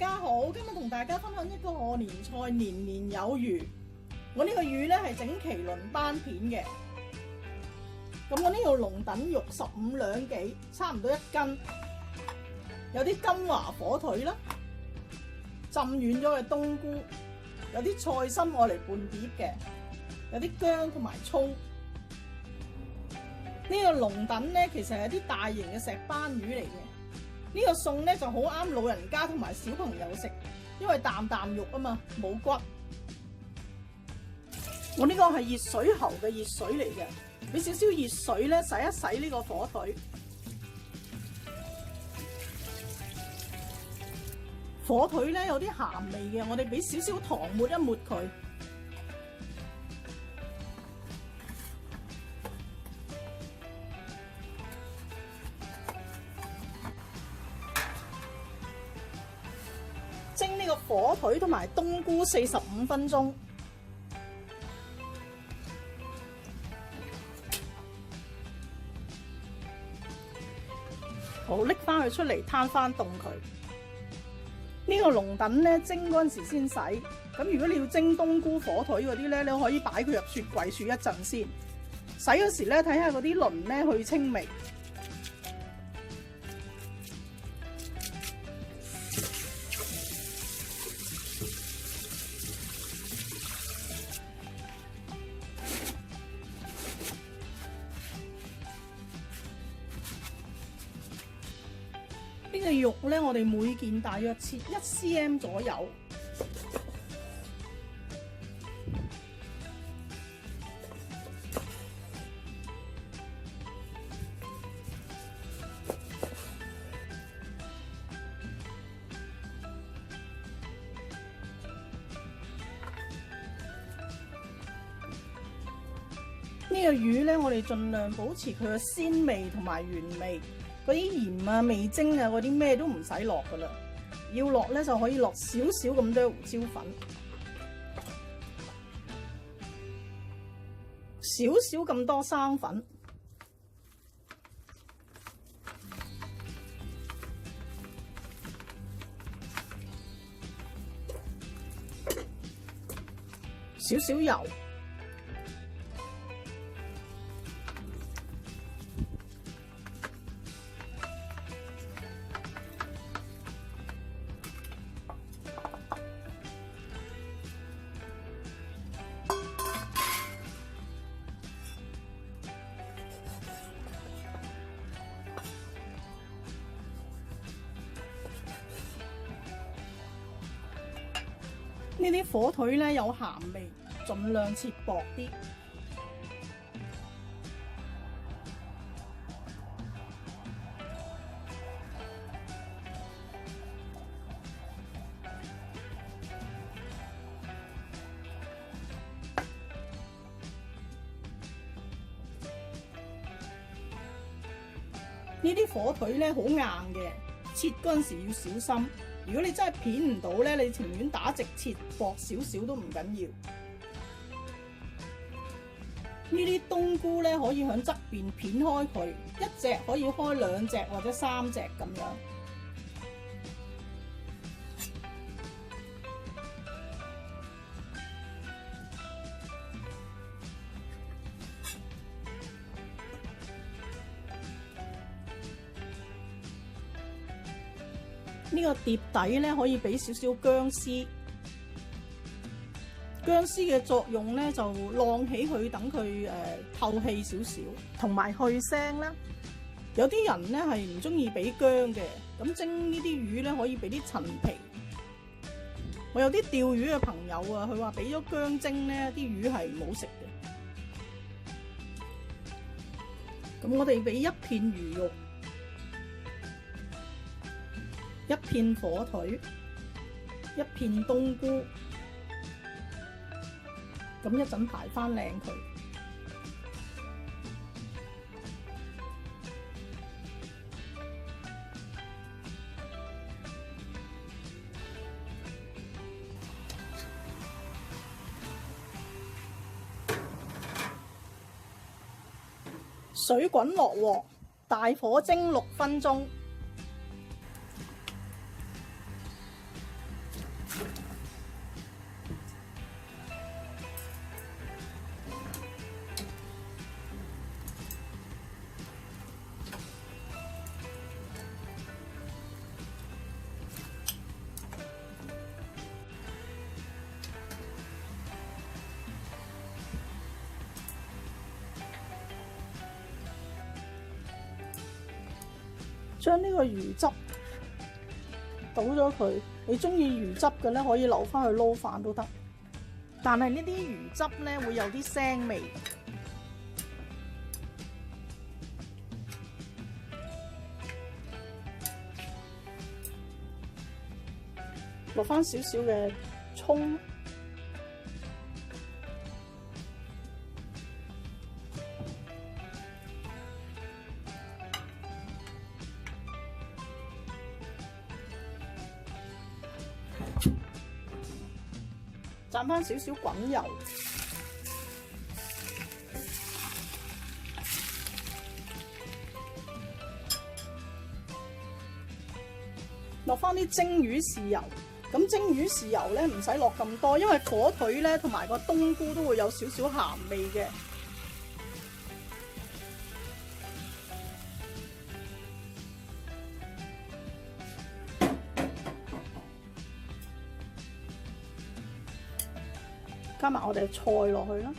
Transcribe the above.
家好，今日同大家分享一個賀年菜年年有餘。我呢個魚呢係整麒麟斑片嘅。咁我呢度龍躉肉15兩幾，差唔多1斤。有啲金華火腿啦，浸軟咗嘅冬菇，有啲菜心愛嚟拌碟嘅，有啲薑同埋葱。呢個龍躉呢其實係啲大型嘅石斑魚嚟嘅。呢個餸咧就好啱老人家同埋小朋友食，因為啖肉啊嘛，冇骨。我呢個係熱水喉嘅熱水嚟嘅，俾少少熱水咧洗一洗呢個火腿。火腿咧有啲鹹味嘅，我哋俾少少糖抹一抹佢。蒸呢個火腿同埋冬菇45分鐘，好拎翻佢出嚟攤翻凍佢。呢個龍躉咧蒸嗰陣時先洗，咁如果你要蒸冬菇火腿嗰啲咧，你可以擺佢入雪櫃雪一陣先。洗嗰時咧睇下嗰啲鱗咧去清味。呢個肉咧，我哋每件大約切1 cm 左右。呢個魚咧，我哋盡量保持佢嘅鮮味同埋原味。嗰啲鹽啊、味精啊、嗰啲咩都唔使落噶啦，要落咧就可以落少少咁多胡椒粉，少少咁多生粉，少少油。呢啲火腿咧有鹹味，盡量切薄啲。呢啲火腿咧好硬嘅，切嗰陣時要小心。如果你真係片唔到咧，你情願打直切，薄少少都唔緊要。呢啲冬菇咧可以喺側邊片開佢，一隻可以開2隻或者3隻咁樣。呢個碟底咧可以俾少少薑絲，薑絲嘅作用咧就晾起佢，等佢透氣少少，同埋去腥啦。有啲人咧係唔中意俾薑嘅，咁蒸呢啲魚咧可以俾啲陳皮。我有啲釣魚嘅朋友啊，佢話俾咗薑蒸咧，啲魚係唔好食嘅。咁我哋俾1片魚肉。1片火腿，1片冬菇，咁一陣排翻靚佢。水滾落鑊，大火蒸6分鐘。將呢個魚汁倒咗佢。你中意魚汁嘅咧，可以留翻去撈飯都得。但係呢啲魚汁咧會有啲腥味。落翻少少嘅葱，蘸翻少少滾油，落翻啲蒸魚豉油。咁蒸魚豉油咧唔使落咁多，因為火腿咧同埋個冬菇都會有少少鹹味嘅。加埋我哋嘅菜落去啦。